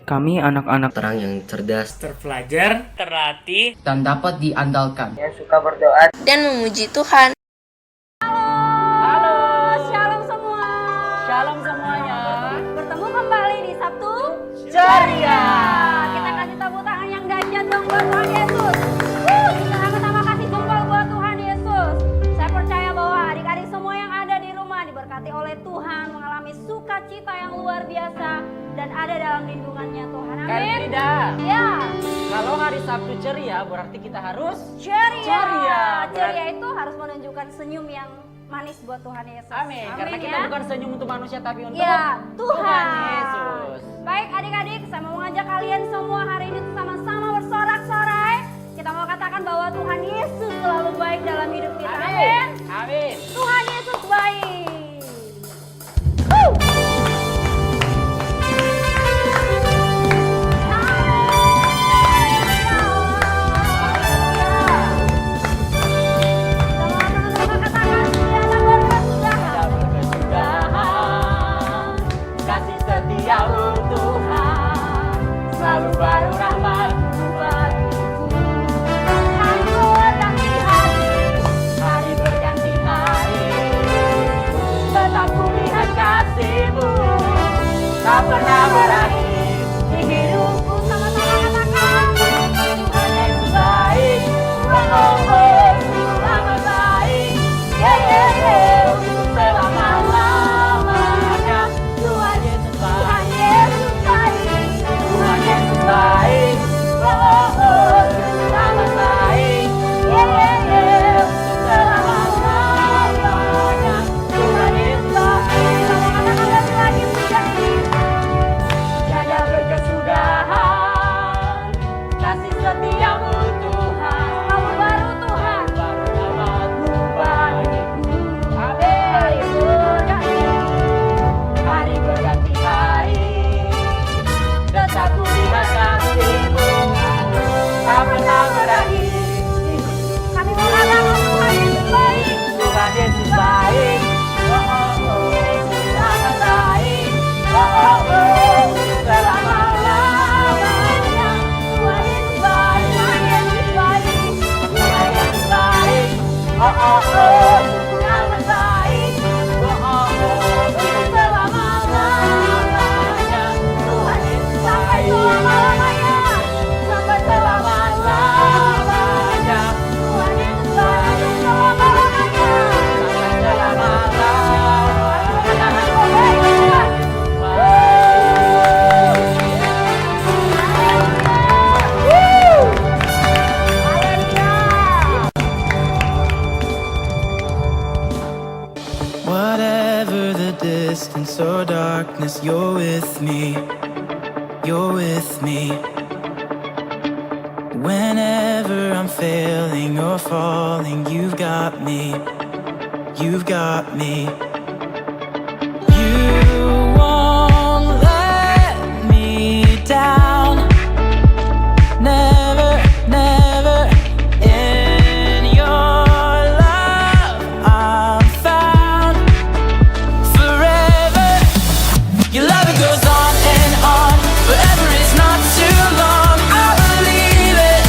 Kami anak-anak terang yang cerdas, terpelajar, terlatih, dan dapat diandalkan, yang suka berdoa dan memuji Tuhan. Halo, shalom semua. shalom semuanya. Bertemu kembali di Sabtu Ceria. Kita kasih tepuk tangan yang dahsyat dong buat Tuhan Yesus. Kita sama-sama kasih jempol buat Tuhan Yesus. Saya percaya bahwa adik-adik semua yang ada di rumah diberkati oleh Tuhan, mengalami sukacita yang luar biasa dan ada dalam lindungannya Tuhan. Kan Amin. tidak. Ya, Kalau hari Sabtu ceria berarti kita harus ceria. Ceria. Ceria itu harus menunjukkan senyum yang manis buat Tuhan Yesus. amin. Karena kita ya. bukan senyum untuk manusia tapi untuk Ya, Tuhan Yesus. Baik adik-adik, saya mau mengajak kalian semua hari ini sama-sama bersorak-sorai. Kita mau katakan bahwa Tuhan Yesus selalu baik dalam hidup kita. Amin. Amin. Tuhan Yesus baik. Kasih setiamu Tuhan, selalu baru rahmat-Mu bagiku. Hari berganti hari, tetap ku lihat kasih-Mu, tak pernah berakhir di hidupku. Sama-sama katakan, Tuhan Yesus baik, oh oh oh, Tuhan amat baik, yeah yeah yeah, untuk selama-lamanya. Tuhan Yesus Tuhan baik, Yesus baik. Tuhan Yesus baik, oh oh oh, Tuhan amat baik, yeah yeah yeah, untuk selama-lamanya. Tuhan Yesus baik. Sama-sama katakan lagi pujian. Tiada berkesudahan, kasih setiamu Tuhan, Selalu baru Tuhan. baru rahmat-Mu bagiku. Hari berganti hari, tetap ku lihat kasih-Mu, tak pernah berakhir. Kami mau katakan Tuhan Yesus baik. Tuhan Yesus baik, oh oh oh, Yesus amat baik, oh oh oh, selama-lamanya. Tuhan Yesus baik. Tuhan Yesus baik. Tuhan Yesus baik, oh oh oh, Tuhan amat baik, oh oh oh, untuk selama-lamanya. Tuhan Yesus Sampai baik, selama-lamanya. Sampai selama-lamanya. Tuhan Yesus baik. Selama-lamanya. Whatever the distance or darkness, you're with me. You're with me. Whenever I'm failing or falling, you've got me. You've got me. You won't let me down. Never, never. In your love I'm found. Forever. Your love, it goes on and on. Forever is not too long. I believe it.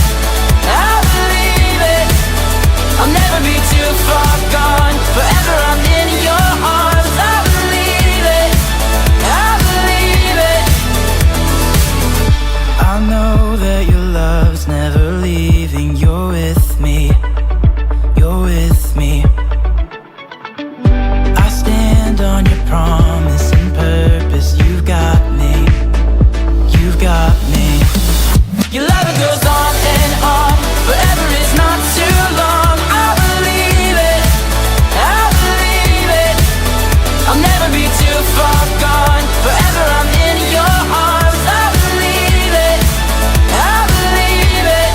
I believe it. I'll never be too far gone. Forever I'm in your arms. I believe it. I believe it. I know that your love's never leaving. You're with me. You're with me. I stand on your promise and purpose. You've got me. You've got me. Your love, it goes on and on. Forever is not too long. I believe it. I believe it. I'll never be too far gone. Forever I'm in your arms. I believe it. I believe it.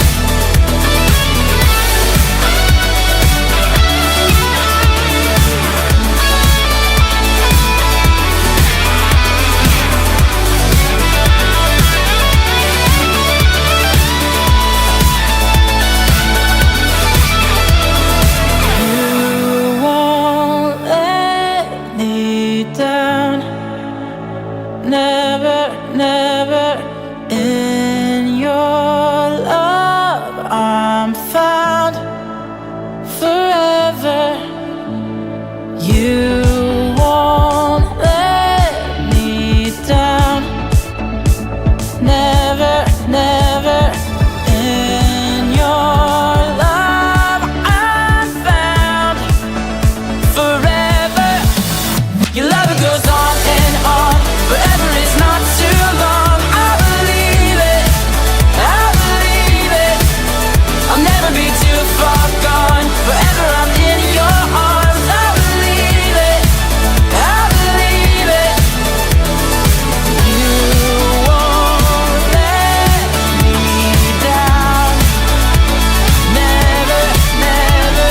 In your love I'm found forever. You won't let me down. Never, never. In your love I'm found forever. Your love it goes on and on. Forever is not too long. I believe it. I believe it. I'll never be too far gone. Forever I'm in your arms. I believe it. I believe it. You won't let me down. Never, never.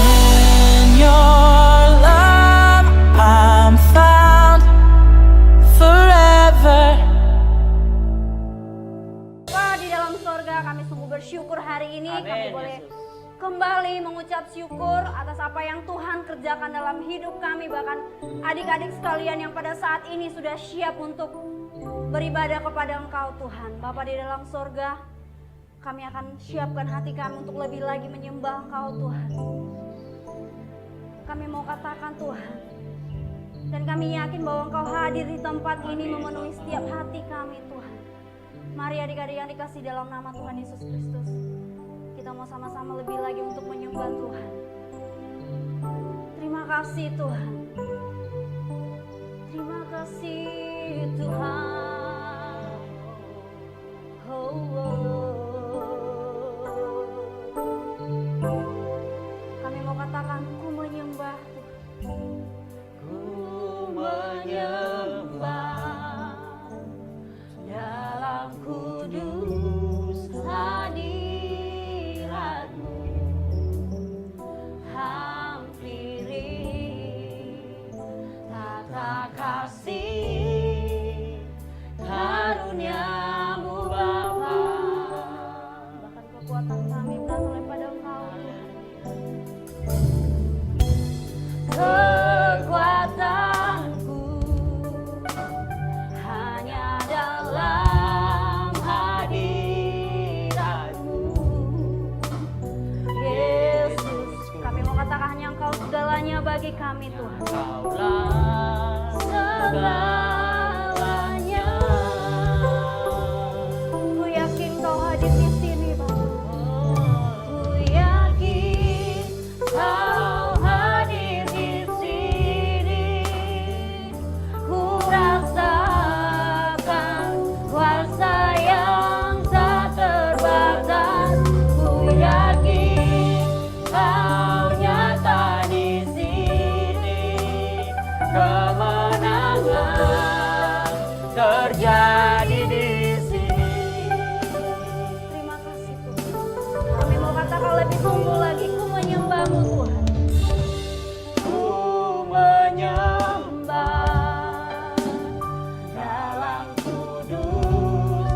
In your love I'm found forever. Bapa di dalam sorga, kami sungguh bersyukur hari ini kami boleh kembali mengucap syukur atas apa yang Tuhan kerjakan dalam hidup kami, bahkan adik-adik sekalian yang pada saat ini sudah siap untuk beribadah kepada Engkau Tuhan. Bapa di dalam sorga, kami akan siapkan hati kami untuk lebih lagi menyembah Engkau Tuhan. Kami mau katakan Tuhan, dan kami yakin bahwa Engkau hadir di tempat ini memenuhi setiap hati kami Tuhan. Mari adik-adik yang dikasih dalam nama Tuhan Yesus Kristus, kita mau sama-sama lebih lagi untuk menyembah Tuhan. Terima kasih Tuhan. Terima kasih Tuhan. Oh, Kami mau katakan ku menyembah Tuhan. Ku menyembah dalam kudus hadirat-Mu. Hampiri tata kasih karunia-Mu Bapa. Bahkan kekuatan kami berasal daripada Engkau Tuhan. Kekuatanku hanya dalam hadirat-Mu, Yesus. Kami mau katakan hanya Engkau segalanya bagi kami Tuhan. Segalanya. Ku yakin Kau hadir di sini Bapa. Ku yakin Kau hadir di sini. Ku rasakan kuasa yang tak terbatas. Ku yakin Kau nyata di sini. Kemenangan terjadi di sini. Terima kasih Tuhan. Kami mau katakan lebih sungguh lagi, ku menyembah-Mu Tuhan. Ku menyembah dalam kudus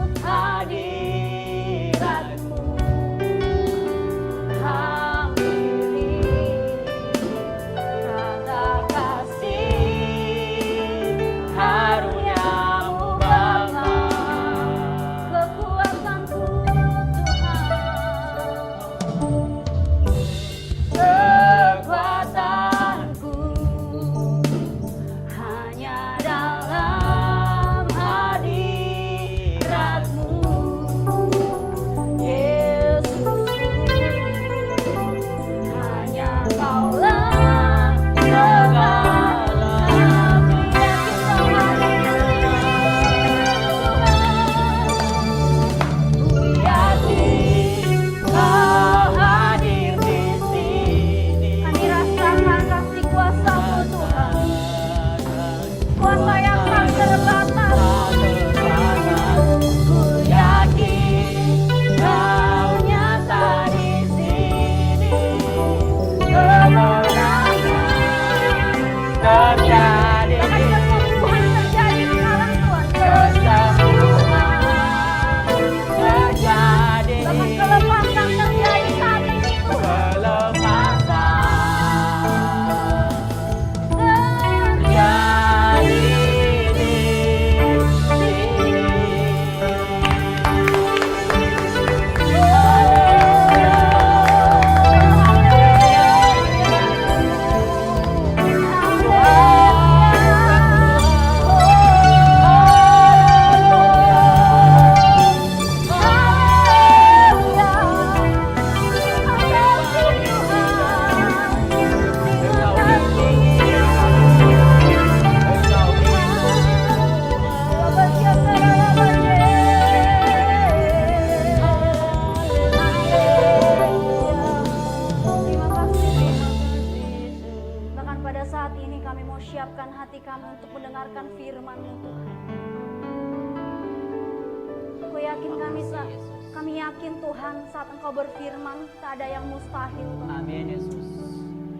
Kami yakin Tuhan saat Engkau berfirman tak ada yang mustahil Tuhan. Amin Yesus.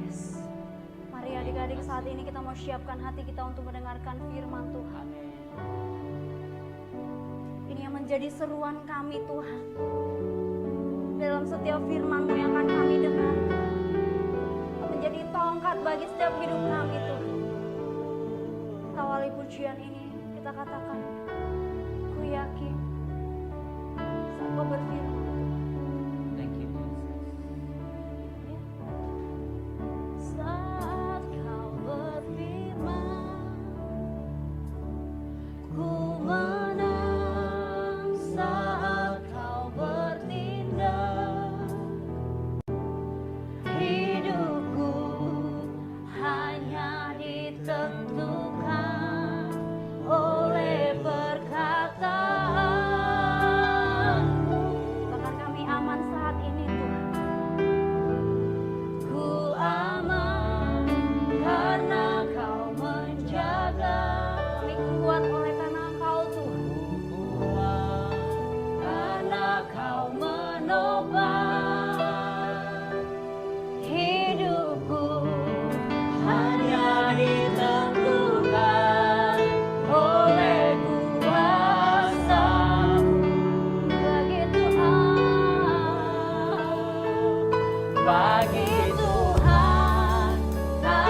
Yes. Mari adik-adik saat ini kita mau siapkan hati kita untuk mendengarkan firman Tuhan. Amin. Ini yang menjadi seruan kami Tuhan. Dalam setiap firman-Mu yang akan kami dengar. Menjadi tongkat bagi setiap hidup kami Tuhan. Kita awali pujian ini kita katakan, ku yakin saat Kau berfirman. Thank you Jesus. Saat Kau berfirman, ku menang. Saat Kau bertindak, hidupku hanya ditentukan oleh perkataan-Mu. Bahkan kami aman saat ini Tuhan. Ku aman karena Kau menjaga. Kami kuat oleh karena Kau Tuhan. Kuat karena Kau menopang hidupku hanya ditentukan oleh kuasa-Mu. Bagi Tuhan tak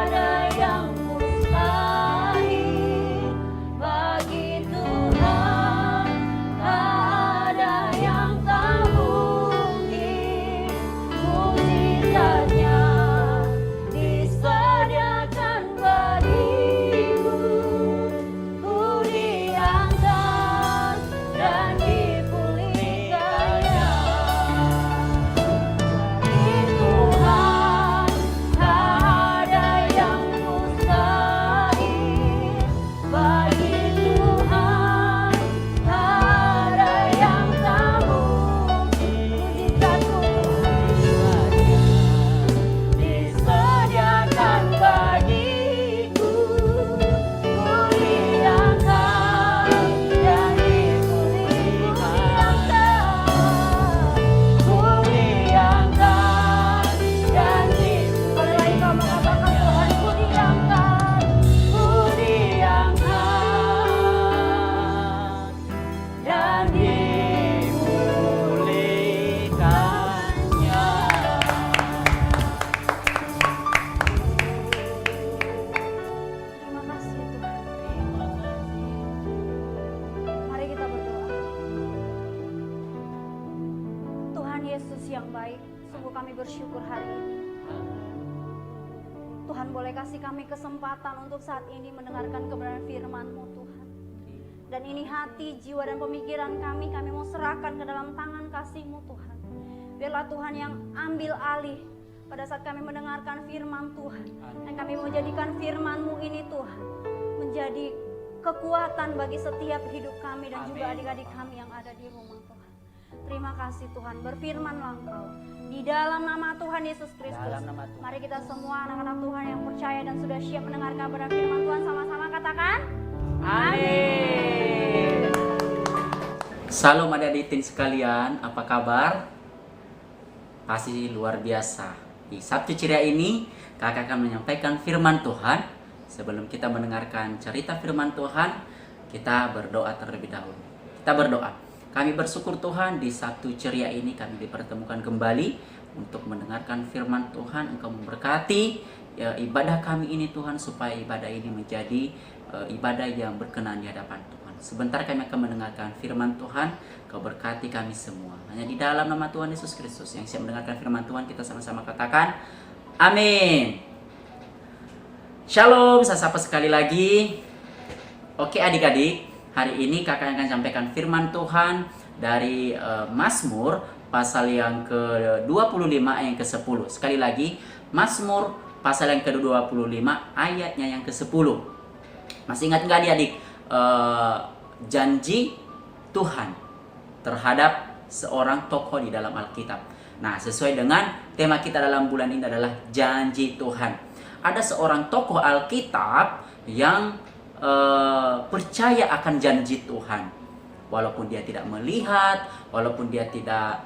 ada yang mustahil. Bagi Tuhan tak ada yang tak mungkin. Mukjizatnya disediakan bagimu. Ku diangkat dan dipulihkannya. Bagi Tuhan tak ada yang mustahil. Bagi Tuhan tak ada yang tak mungkin. Mukjizatku disediakan bagiku. Ku diangkat dan dipulihkan. Ku diangkat dan dipulihkan. Ku diangkat, ku diangkat dan dipulihkannya. Terima kasih Tuhan. Mari kita berdoa. Tuhan Yesus yang baik, sungguh kami bersyukur hari ini. Tuhan boleh kasih kami kesempatan untuk saat ini mendengarkan kebenaran firman-Mu Tuhan. Dan ini hati, jiwa dan pemikiran kami mau serahkan ke dalam tangan kasih-Mu Tuhan. Biarlah Tuhan yang ambil alih pada saat kami mendengarkan firman Tuhan. Dan kami mau jadikan firman-Mu ini Tuhan menjadi kekuatan bagi setiap hidup kami dan juga adik-adik kami yang ada di rumah Tuhan. Terima kasih Tuhan, berfirmanlah Engkau di dalam nama Tuhan Yesus Kristus. Dalam nama Tuhan. Mari kita semua anak-anak Tuhan yang percaya dan sudah siap mendengarkan kebenaran firman Tuhan sama-sama katakan Amin. Salam adik-adik sekalian, apa kabar? Pasti luar biasa. Di Sabtu ceria ini, kakak akan menyampaikan firman Tuhan. Sebelum kita mendengarkan cerita firman Tuhan, kita berdoa terlebih dahulu. Kita berdoa. Kami bersyukur Tuhan di Sabtu ceria ini kami dipertemukan kembali untuk mendengarkan firman Tuhan. Engkau memberkati ibadah kami ini Tuhan, supaya ibadah ini menjadi ibadah yang berkenan di hadapan Tuhan. Sebentar kami akan mendengarkan firman Tuhan. Kau berkati kami semua. Hanya di dalam nama Tuhan Yesus Kristus yang siap mendengarkan firman Tuhan, kita sama-sama katakan amin. Shalom, saya sapa sekali lagi. Oke adik-adik, hari ini kakak akan sampaikan firman Tuhan dari Mazmur pasal yang ke-25 ayat yang ke-10. Sekali lagi, Mazmur pasal yang ke-25 ayatnya yang ke-10. Masih ingat nggak adik-adik janji Tuhan terhadap seorang tokoh di dalam Alkitab? Nah, sesuai dengan tema kita dalam bulan ini adalah janji Tuhan. Ada seorang tokoh Alkitab yang percaya akan janji Tuhan. walaupun dia tidak melihat, walaupun dia tidak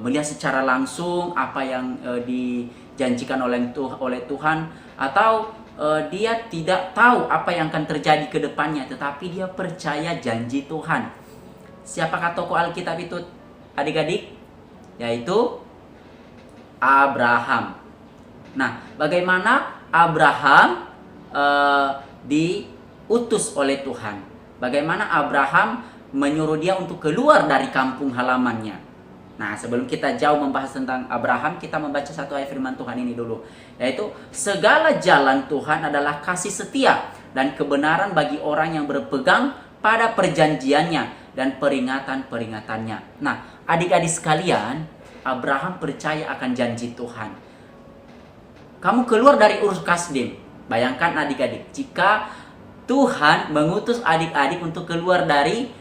melihat secara langsung apa yang dijanjikan oleh Tuhan, atau dia tidak tahu apa yang akan terjadi ke depannya, tetapi dia percaya janji Tuhan. Siapakah tokoh Alkitab itu, adik-adik? Yaitu Abraham. Nah, bagaimana Abraham diutus oleh Tuhan? Bagaimana Abraham menyuruh dia untuk keluar dari kampung halamannya? Nah, sebelum kita jauh membahas tentang Abraham, kita membaca satu ayat firman Tuhan ini dulu, yaitu segala jalan Tuhan adalah kasih setia dan kebenaran bagi orang yang berpegang pada perjanjiannya dan peringatan-peringatannya. Nah, adik-adik sekalian, Abraham percaya akan janji Tuhan. Kamu keluar dari Ur Kasdim. Bayangkan adik-adik, jika Tuhan mengutus adik-adik untuk keluar dari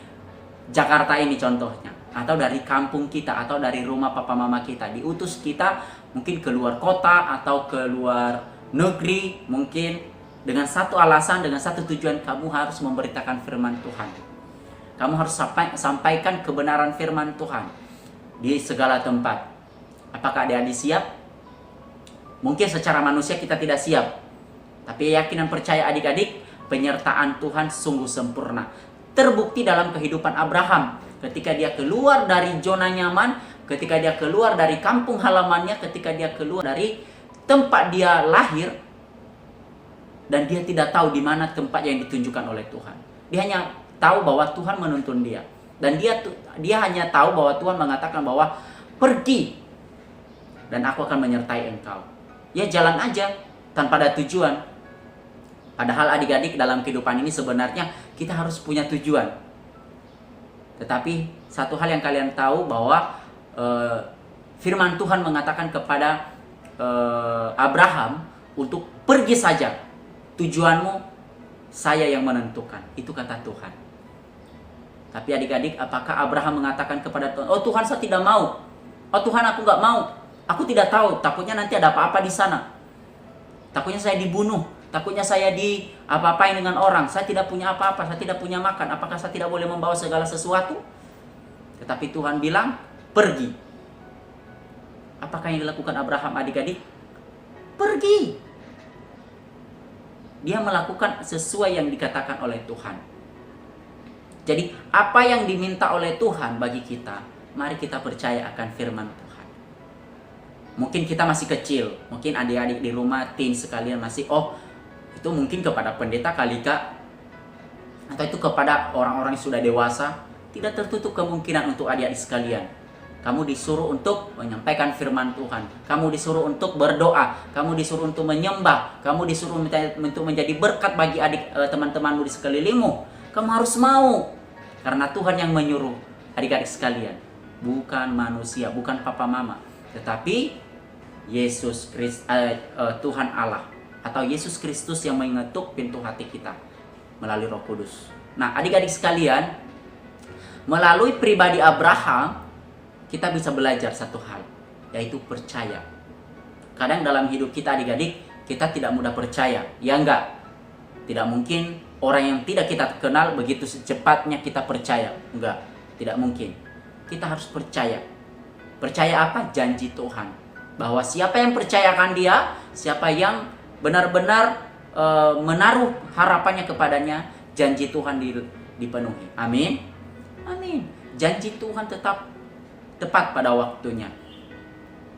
Jakarta ini contohnya, atau dari kampung kita, atau dari rumah papa mama kita, diutus kita mungkin keluar kota atau keluar negeri, mungkin dengan satu alasan, dengan satu tujuan, kamu harus memberitakan firman Tuhan. Kamu harus sampaikan kebenaran firman Tuhan di segala tempat. Apakah adik-adik siap? Mungkin secara manusia kita tidak siap, tapi yakin dan percaya adik-adik, penyertaan Tuhan sungguh sempurna. Terbukti dalam kehidupan Abraham, ketika dia keluar dari zona nyaman, ketika dia keluar dari kampung halamannya, ketika dia keluar dari tempat dia lahir, dan dia tidak tahu di mana tempat yang ditunjukkan oleh Tuhan. Dia hanya tahu bahwa Tuhan menuntun dia, dan dia hanya tahu bahwa Tuhan mengatakan bahwa pergi dan aku akan menyertai engkau. Ya, jalan aja tanpa ada tujuan. Padahal adik-adik, dalam kehidupan ini sebenarnya kita harus punya tujuan. Tetapi satu hal yang kalian tahu bahwa firman Tuhan mengatakan kepada Abraham untuk pergi saja. Tujuanmu saya yang menentukan. Itu kata Tuhan. Tapi adik-adik, apakah Abraham mengatakan kepada Tuhan, oh Tuhan saya tidak mau. Oh Tuhan aku gak mau. Aku tidak tahu, takutnya nanti ada apa-apa di sana. Takutnya saya dibunuh. Takutnya saya apa-apain dengan orang. Saya tidak punya apa-apa, saya tidak punya makan. Apakah saya tidak boleh membawa segala sesuatu? Tetapi Tuhan bilang, pergi. Apakah yang dilakukan Abraham, adik-adik? Pergi. Dia melakukan sesuai yang dikatakan oleh Tuhan. Jadi, apa yang diminta oleh Tuhan bagi kita, mari kita percaya akan firman Tuhan. Mungkin kita masih kecil, mungkin adik-adik di rumah, teen sekalian masih, oh itu mungkin kepada pendeta kali Kak, atau itu kepada orang-orang yang sudah dewasa. Tidak tertutup kemungkinan untuk adik-adik sekalian. Kamu disuruh untuk menyampaikan firman Tuhan, kamu disuruh untuk berdoa, kamu disuruh untuk menyembah, kamu disuruh untuk menjadi berkat bagi teman-temanmu di sekelilingmu. Kamu harus mau, karena Tuhan yang menyuruh adik-adik sekalian, bukan manusia, bukan papa mama, tetapi Yesus Kristus, Tuhan Allah, atau Yesus Kristus yang mengetuk pintu hati kita melalui Roh Kudus. Nah, adik-adik sekalian, melalui pribadi Abraham kita bisa belajar satu hal, yaitu percaya. Kadang dalam hidup kita adik-adik, kita tidak mudah percaya, ya enggak? Tidak mungkin orang yang tidak kita kenal begitu secepatnya kita percaya, enggak, tidak mungkin. Kita harus percaya. Percaya apa? Janji Tuhan. Bahwa siapa yang percayakan dia, siapa yang benar-benar menaruh harapannya kepadanya, janji Tuhan dipenuhi. Amin. Amin. Janji Tuhan tetap tepat pada waktunya.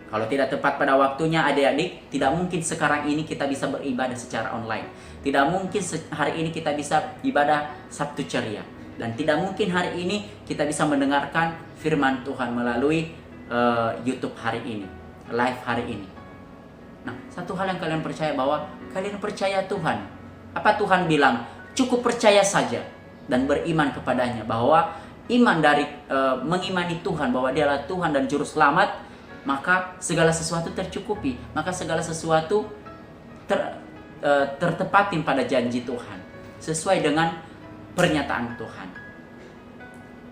Kalau tidak tepat pada waktunya, adik-adik, tidak mungkin sekarang ini kita bisa beribadah secara online. Tidak mungkin hari ini kita bisa ibadah Sabtu Ceria. Dan tidak mungkin hari ini kita bisa mendengarkan firman Tuhan melalui YouTube hari ini, live hari ini. Nah, satu hal yang kalian percaya, bahwa kalian percaya Tuhan. Apa Tuhan bilang? Cukup percaya saja dan beriman kepadanya, bahwa iman dari mengimani Tuhan bahwa Dialah Tuhan dan Juru Selamat, maka segala sesuatu tercukupi, maka segala sesuatu tertepatin pada janji Tuhan, sesuai dengan pernyataan Tuhan.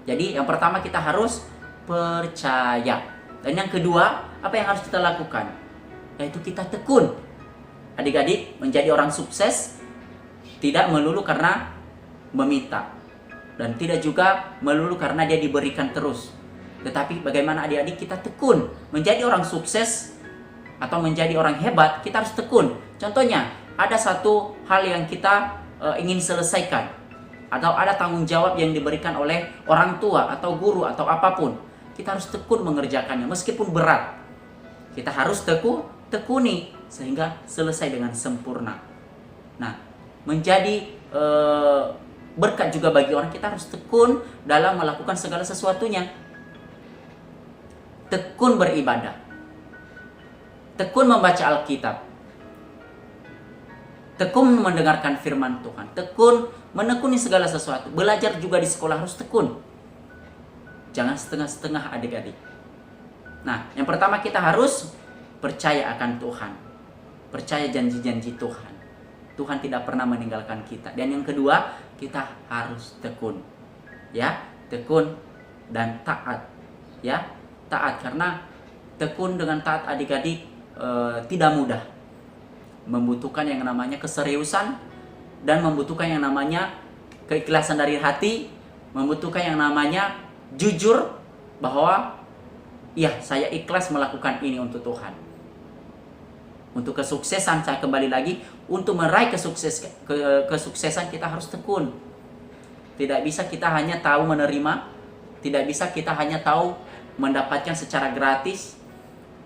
Jadi yang pertama kita harus percaya. Dan yang kedua, apa yang harus kita lakukan? Yaitu kita tekun. Adik-adik, menjadi orang sukses tidak melulu karena meminta. dan tidak juga melulu karena dia diberikan terus. Tetapi bagaimana adik-adik kita tekun menjadi orang sukses atau menjadi orang hebat, kita harus tekun. Contohnya, ada satu hal yang kita ingin selesaikan, atau ada tanggung jawab yang diberikan oleh orang tua atau guru atau apapun. Kita harus tekun mengerjakannya meskipun berat. Kita harus tekuni sehingga selesai dengan sempurna. Nah, menjadi berkat juga bagi orang, kita harus tekun dalam melakukan segala sesuatunya. Tekun beribadah, tekun membaca Alkitab, tekun mendengarkan firman Tuhan, tekun menekuni segala sesuatu. Belajar juga di sekolah harus tekun. Jangan setengah-setengah adik-adik. Nah, yang pertama kita harus percaya akan Tuhan. Percaya janji-janji Tuhan. Tuhan tidak pernah meninggalkan kita. Dan yang kedua, kita harus tekun. Ya, tekun dan taat. Ya, taat, karena tekun dengan taat adik-adik tidak mudah. Membutuhkan yang namanya keseriusan dan membutuhkan yang namanya keikhlasan dari hati, membutuhkan yang namanya jujur bahwa ya, saya ikhlas melakukan ini untuk Tuhan. Untuk kesuksesan, saya kembali lagi, untuk meraih kesuksesan kita harus tekun. Tidak bisa kita hanya tahu menerima, tidak bisa kita hanya tahu mendapatkan secara gratis.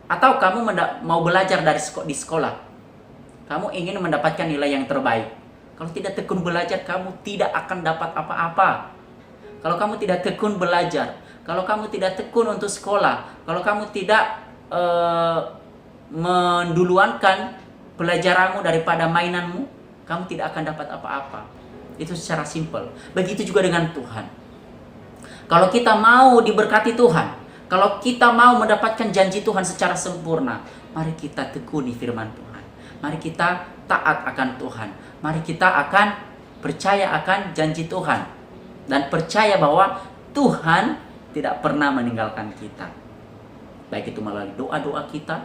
Atau kamu mau belajar di sekolah, kamu ingin mendapatkan nilai yang terbaik. Kalau tidak tekun belajar, kamu tidak akan dapat apa-apa. Kalau kamu tidak tekun belajar, kalau kamu tidak tekun untuk sekolah, kalau kamu tidak menduluankan pelajaranmu daripada mainanmu, kamu tidak akan dapat apa-apa. Itu secara simpel. Begitu juga dengan Tuhan. Kalau kita mau diberkati Tuhan, kalau kita mau mendapatkan janji Tuhan secara sempurna, mari kita tekuni firman Tuhan. Mari kita taat akan Tuhan. Mari kita akan percaya akan janji Tuhan. Dan percaya bahwa Tuhan tidak pernah meninggalkan kita. Baik itu melalui doa-doa kita,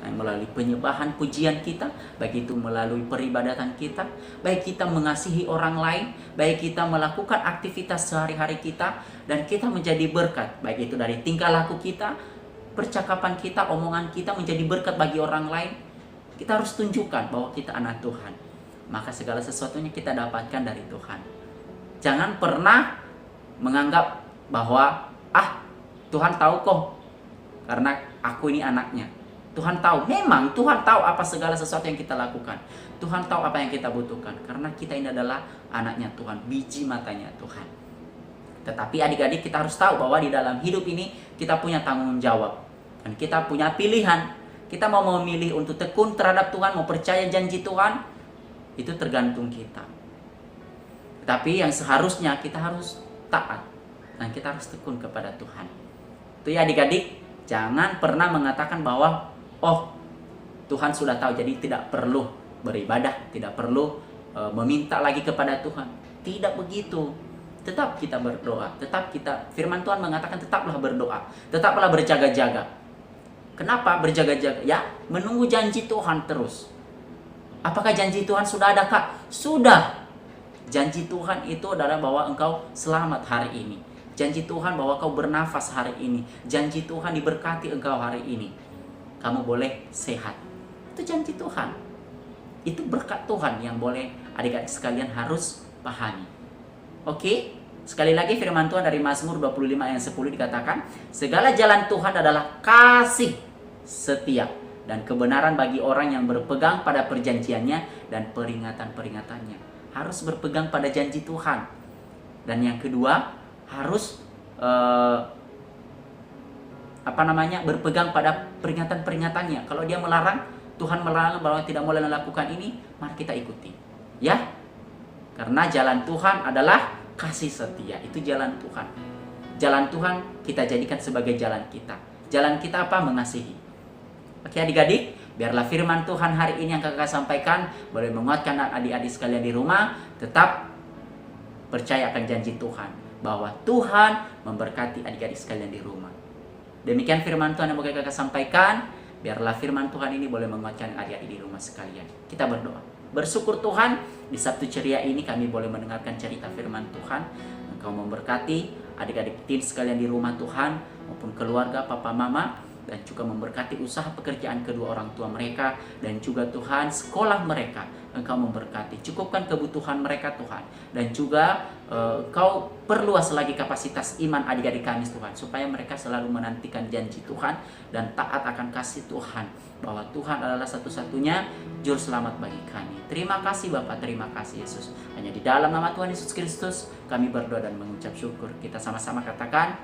melalui penyembahan pujian kita, baik itu melalui peribadatan kita, baik kita mengasihi orang lain, baik kita melakukan aktivitas sehari-hari kita, dan kita menjadi berkat, baik itu dari tingkah laku kita, percakapan kita, omongan kita menjadi berkat bagi orang lain. Kita harus tunjukkan bahwa kita anak Tuhan. Maka segala sesuatunya kita dapatkan dari Tuhan. Jangan pernah menganggap bahwa Tuhan tahu kok, karena aku ini anaknya. Tuhan tahu, memang Tuhan tahu apa segala sesuatu yang kita lakukan. Tuhan tahu apa yang kita butuhkan, karena kita ini adalah anaknya Tuhan, biji matanya Tuhan. Tetapi adik-adik, kita harus tahu bahwa di dalam hidup ini kita punya tanggung jawab. Dan kita punya pilihan. Kita mau memilih untuk tekun terhadap Tuhan, mau percaya janji Tuhan, itu tergantung kita. Tapi yang seharusnya kita harus taat. Dan kita harus tekun kepada Tuhan. Itu ya adik-adik, jangan pernah mengatakan bahwa Tuhan sudah tahu, jadi tidak perlu beribadah, tidak perlu meminta lagi kepada Tuhan. Tidak begitu. Tetap kita berdoa, firman Tuhan mengatakan tetaplah berdoa, tetaplah berjaga-jaga. Kenapa berjaga-jaga? Ya, menunggu janji Tuhan terus. Apakah janji Tuhan sudah ada, Kak? Sudah. Janji Tuhan itu adalah bahwa engkau selamat hari ini. Janji Tuhan bahwa kau bernafas hari ini. Janji Tuhan diberkati engkau hari ini. Kamu boleh sehat. Itu janji Tuhan. Itu berkat Tuhan yang boleh adik-adik sekalian harus pahami. Oke? Sekali lagi firman Tuhan dari Mazmur 25 ayat 10 dikatakan, segala jalan Tuhan adalah kasih setia dan kebenaran bagi orang yang berpegang pada perjanjiannya dan peringatan-peringatannya. Harus berpegang pada janji Tuhan. Dan yang kedua, harus berpegang pada peringatan-peringatannya. Kalau dia melarang, Tuhan melarang bahwa tidak boleh melakukan ini, mari kita ikuti. Ya? Karena jalan Tuhan adalah kasih setia. Itu jalan Tuhan. Jalan Tuhan kita jadikan sebagai jalan kita. Jalan kita apa? Mengasihi. Oke adik-adik, biarlah firman Tuhan hari ini yang kakak sampaikan boleh menguatkan adik-adik sekalian di rumah. Tetap percaya akan janji Tuhan, bahwa Tuhan memberkati adik-adik sekalian di rumah. Demikian firman Tuhan yang boleh kakak sampaikan. Biarlah firman Tuhan ini boleh menguatkan adik-adik di rumah sekalian. Kita berdoa. Bersyukur Tuhan, di Sabtu ceria ini kami boleh mendengarkan cerita firman Tuhan. Engkau memberkati adik-adik teen sekalian di rumah Tuhan, maupun keluarga, papa, mama, dan juga memberkati usaha pekerjaan kedua orang tua mereka, dan juga Tuhan sekolah mereka. Engkau memberkati, cukupkan kebutuhan mereka Tuhan, dan juga Engkau perluas lagi kapasitas iman adik-adik kami Tuhan, supaya mereka selalu menantikan janji Tuhan dan taat akan kasih Tuhan, bahwa Tuhan adalah satu-satunya juru selamat bagi kami. Terima kasih Bapa, terima kasih Yesus. Hanya di dalam nama Tuhan Yesus Kristus kami berdoa dan mengucap syukur. Kita sama-sama katakan